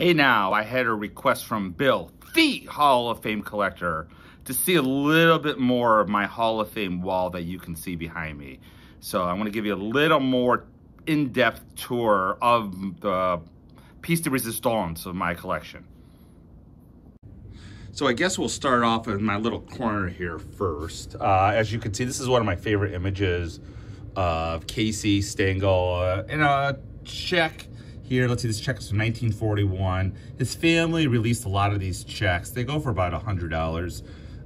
Hey now, I had a request from Bill, the Hall of Fame collector, to see a little bit more of my Hall of Fame wall that you can see behind me. So I'm gonna give you a little more in-depth tour of the piece de resistance of my collection. So I guess we'll start off in my little corner here first. As you can see, this is one of my favorite images of Casey Stengel in a check. Here, let's see, this check is from 1941. His family released a lot of these checks. They go for about $100.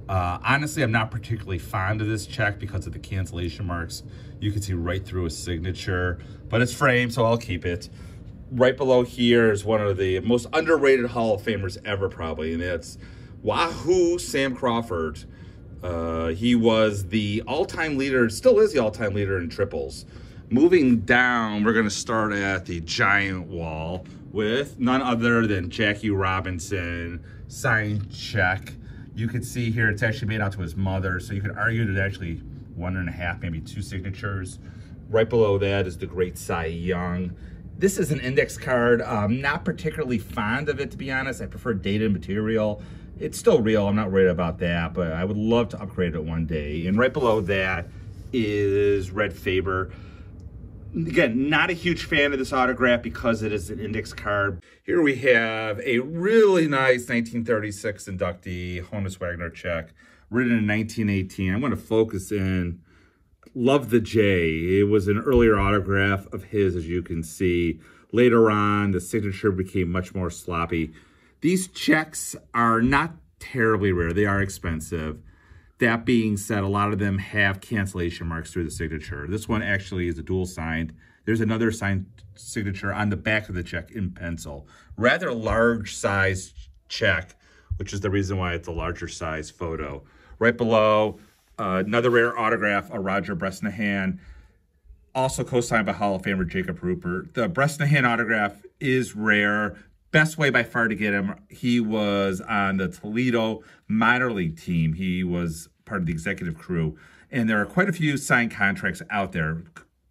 Honestly, I'm not particularly fond of this check because of the cancellation marks. You can see right through his signature, but it's framed, so I'll keep it. Right below here is one of the most underrated Hall of Famers ever, probably, and it's Wahoo Sam Crawford. He was the all-time leader, still is the all-time leader in triples. Moving down, we're going to start at the giant wall with none other than Jackie Robinson signed check. You can see here it's actually made out to his mother, so you could argue there's actually 1.5, maybe 2 signatures. Right below that is the great Cy Young. This is an index card. I'm not particularly fond of it, to be honest. I prefer dated material. It's still real, I'm not worried about that, but I would love to upgrade it one day. And right below that is Red Faber. Again, not a huge fan of this autograph because it is an index card. Here we have a really nice 1936 inductee, Honus Wagner check, written in 1918. I'm going to focus in. Love the J. It was an earlier autograph of his, as you can see. Later on, the signature became much more sloppy. These checks are not terribly rare. They are expensive. That being said, a lot of them have cancellation marks through the signature. This one actually is a dual signed. There's another signed signature on the back of the check in pencil. Rather large size check, which is the reason why it's a larger size photo. Right below, another rare autograph, a Roger Bresnahan, also co-signed by Hall of Famer Jacob Rupert. The Bresnahan autograph is rare. Best way by far to get him, he was on the Toledo minor league team. He was part of the executive crew. And there are quite a few signed contracts out there,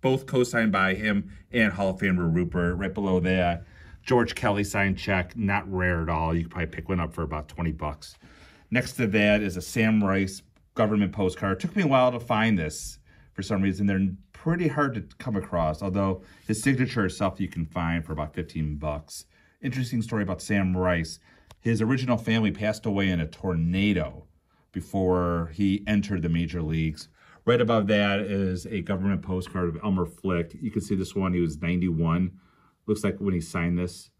both co-signed by him and Hall of Famer Rupert. Right below that, George Kelly signed check, not rare at all. You could probably pick one up for about 20 bucks. Next to that is a Sam Rice government postcard. It took me a while to find this for some reason. They're pretty hard to come across, although his signature itself you can find for about 15 bucks. Interesting story about Sam Rice. His original family passed away in a tornado before he entered the major leagues. Right above that is a government postcard of Elmer Flick. You can see this one, he was 91. Looks like when he signed this.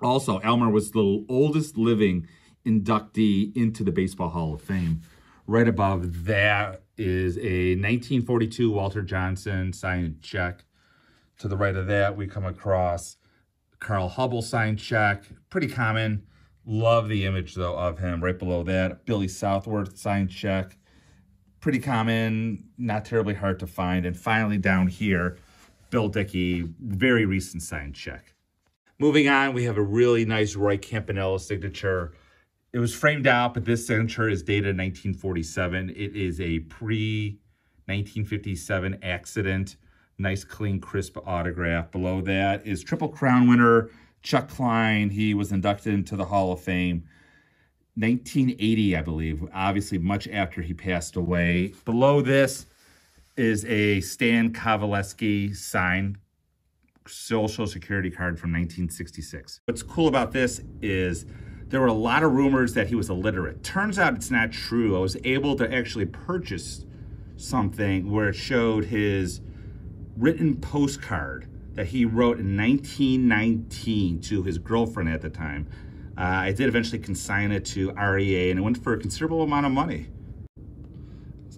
Also, Elmer was the oldest living inductee into the Baseball Hall of Fame. Right above that is a 1942 Walter Johnson signed check. To the right of that, we come across Carl Hubble signed check, pretty common. Love the image, though, of him. Right below that, Billy Southworth signed check. Pretty common, not terribly hard to find. And finally, down here, Bill Dickey, very recent signed check. Moving on, we have a really nice Roy Campanella signature. It was framed out, but this signature is dated 1947. It is a pre-1957 accident. Nice, clean, crisp autograph. Below that is Triple Crown winner Chuck Klein. He was inducted into the Hall of Fame 1980, I believe, obviously much after he passed away. Below this is a Stan Kowaleski signed Social Security card from 1966. What's cool about this is there were a lot of rumors that he was illiterate. Turns out it's not true. I was able to actually purchase something where it showed his written postcard that he wrote in 1919 to his girlfriend at the time. I did eventually consign it to REA, and it went for a considerable amount of money.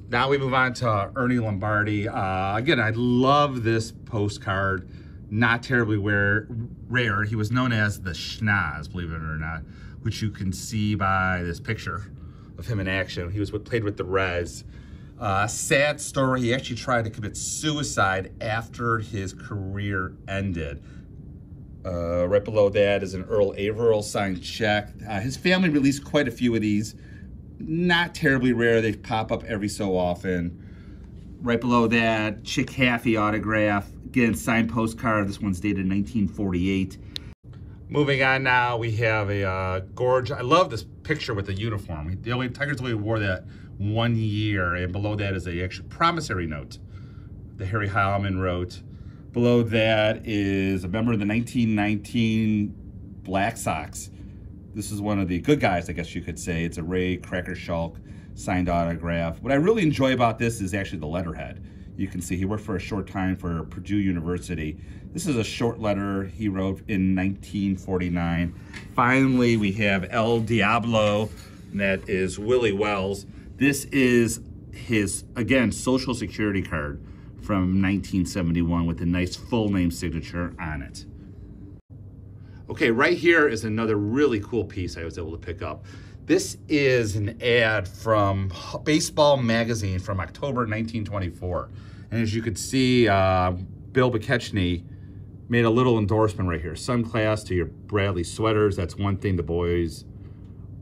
Now we move on to Ernie Lombardi. Again, I love this postcard. Not terribly rare. He was known as the Schnoz, believe it or not, which you can see by this picture of him in action. He was played with the Reds. Sad story, he actually tried to commit suicide after his career ended. Right below that is an Earl Averill signed check. His family released quite a few of these. Not terribly rare, they pop up every so often. Right below that, Chick Haffey autograph. Again, signed postcard, this one's dated 1948. Moving on now, we have a gorge. I love this picture with the uniform. Tigers only wore that 1 year, and below that is a actual promissory note that Harry Heilman wrote. Below that is a member of the 1919 Black Sox. This is one of the good guys, I guess you could say. It's a Ray Crackershulk signed autograph. What I really enjoy about this is actually the letterhead. You can see he worked for a short time for Purdue University. This is a short letter he wrote in 1949. Finally, we have El Diablo, and that is Willie Wells. This is his, again, Social Security card from 1971 with a nice full name signature on it. Okay, right here is another really cool piece I was able to pick up. This is an ad from Baseball Magazine from October 1924. And as you could see, Bill McKechnie made a little endorsement right here. Sunglass to your Bradley sweaters. That's one thing the boys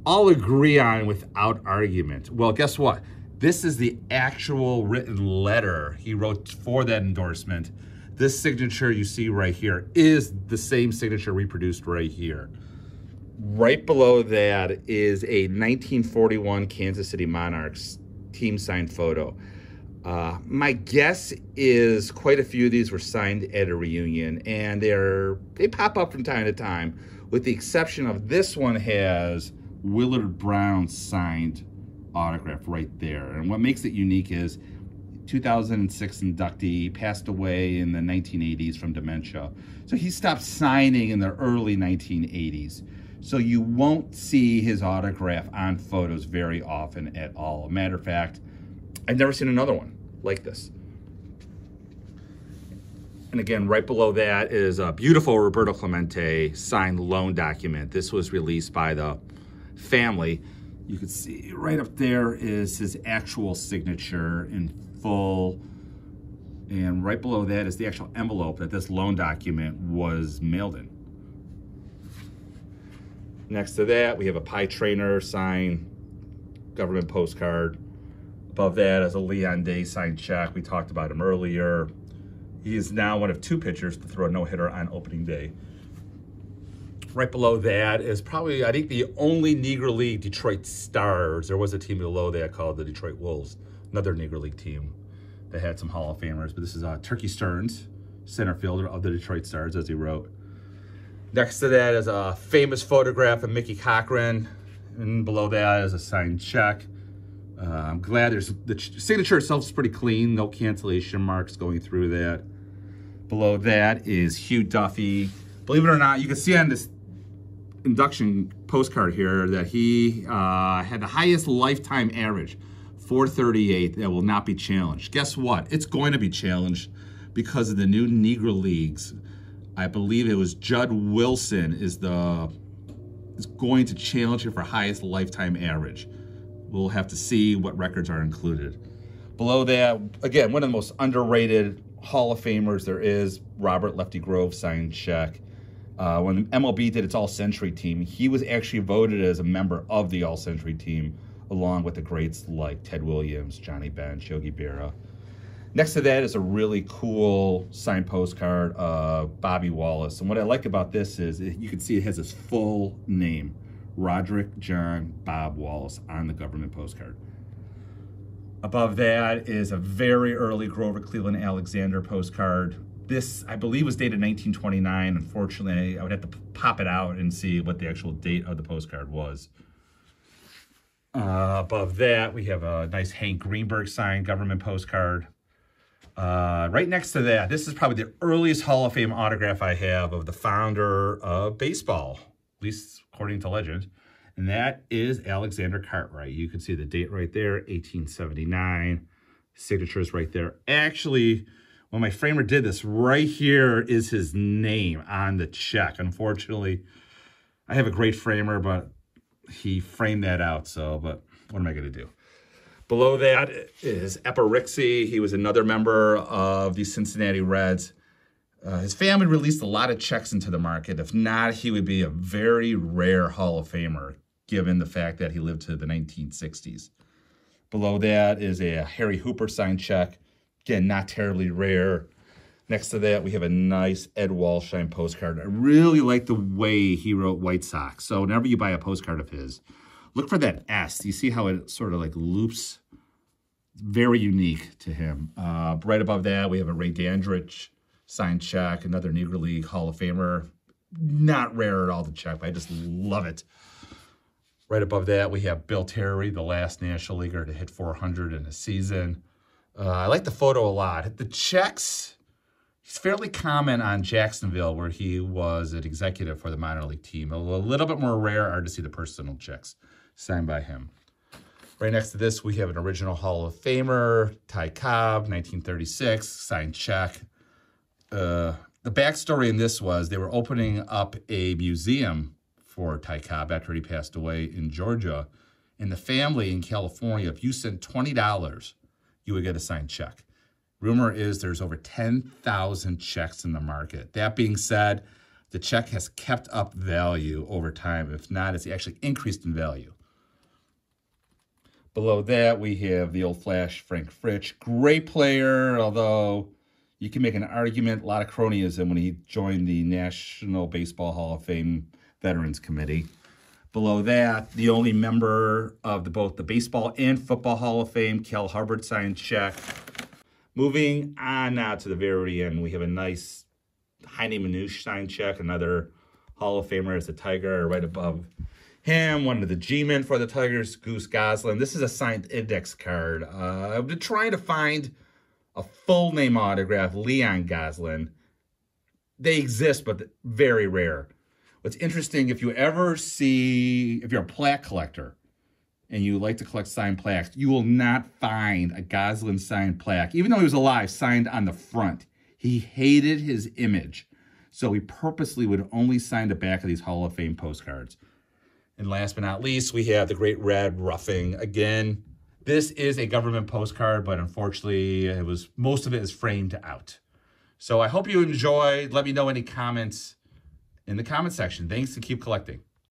all agree on without argument. Well, guess what? This is the actual written letter he wrote for that endorsement. This signature you see right here is the same signature reproduced right here. Right below that is a 1941 Kansas City Monarchs team signed photo. My guess is quite a few of these were signed at a reunion, and they pop up from time to time, with the exception of this one has Willard Brown's signed autograph right there. And what makes it unique is 2006 inductee, passed away in the 1980s from dementia. So he stopped signing in the early 1980s. So you won't see his autograph on photos very often at all. A matter of fact, I've never seen another one like this. And again, right below that is a beautiful Roberto Clemente signed loan document. This was released by the family. You can see right up there is his actual signature in full. And right below that is the actual envelope that this loan document was mailed in. Next to that, we have a Pie Trainer signed government postcard. Above that is a Leon Day signed check. We talked about him earlier. He is now one of 2 pitchers to throw a no-hitter on opening day. Right below that is probably, I think, the only Negro League Detroit Stars. There was a team below that called the Detroit Wolves, another Negro League team that had some Hall of Famers. But this is Turkey Stearns, center fielder of the Detroit Stars, as he wrote. Next to that is a famous photograph of Mickey Cochran, and below that is a signed check. I'm glad the signature itself is pretty clean, no cancellation marks going through that. Below that is Hugh Duffy. Believe it or not, you can see on this induction postcard here that he had the highest lifetime average, 438, that will not be challenged. Guess what? It's going to be challenged because of the new Negro Leagues. I believe it was Judd Wilson is going to challenge it for highest lifetime average. We'll have to see what records are included. Below that, again, one of the most underrated Hall of Famers there is, Robert Lefty Grove signed check. When MLB did its All-Century team, he was actually voted as a member of the All-Century team, along with the greats like Ted Williams, Johnny Bench, Yogi Berra. Next to that is a really cool signed postcard of Bobby Wallace. And what I like about this is you can see it has his full name, Roderick John Bob Wallace, on the government postcard. Above that is a very early Grover Cleveland Alexander postcard. This, I believe, was dated 1929. Unfortunately, I would have to pop it out and see what the actual date of the postcard was. Above that, we have a nice Hank Greenberg signed government postcard. Right next to that, this is probably the earliest Hall of Fame autograph I have of the founder of baseball, at least according to legend, and that is Alexander Cartwright. You can see the date right there, 1879. Signatures right there. Actually, when my framer did this, right here is his name on the check. Unfortunately, I have a great framer, but he framed that out, but what am I going to do? Below that is Eparixi. He was another member of the Cincinnati Reds. His family released a lot of checks into the market. If not, he would be a very rare Hall of Famer, given the fact that he lived to the 1960s. Below that is a Harry Hooper signed check. Again, not terribly rare. Next to that, we have a nice Ed Walshine postcard. I really like the way he wrote White Sox. So whenever you buy a postcard of his, look for that S. You see how it sort of like loops? Very unique to him. Right above that, we have a Ray Dandridge signed check, another Negro League Hall of Famer. Not rare at all to check, but I just love it. Right above that, we have Bill Terry, the last National Leaguer to hit 400 in a season. I like the photo a lot. The checks, he's fairly common on Jacksonville, where he was an executive for the minor league team. A little bit more rare are to see the personal checks signed by him. Right next to this, we have an original Hall of Famer, Ty Cobb, 1936, signed check. The backstory in this was they were opening up a museum for Ty Cobb after he passed away in Georgia. And the family in California, if you sent $20, you would get a signed check. Rumor is there's over 10,000 checks in the market. That being said, the check has kept up value over time. If not, it's actually increased in value. Below that, we have the old Flash, Frank Fritsch. Great player, although you can make an argument, a lot of cronyism when he joined the National Baseball Hall of Fame Veterans Committee. Below that, the only member of both the Baseball and Football Hall of Fame, Cal Hubbard, signed check. Moving on now to the very end, we have a nice Heine Manouche signed check, another Hall of Famer as the Tiger. Right above him, one of the G-men for the Tigers, Goose Goslin. This is a signed index card. I've been trying to find a full name autograph, Leon Goslin. They exist, but very rare. What's interesting, if you're a plaque collector and you like to collect signed plaques, you will not find a Goslin signed plaque, even though he was alive, signed on the front. He hated his image, so he purposely would only sign the back of these Hall of Fame postcards. And last but not least, we have the Great Red Roughing. Again, this is a government postcard, but unfortunately, most of it is framed out. So I hope you enjoyed. Let me know any comments in the comment section. Thanks, and keep collecting.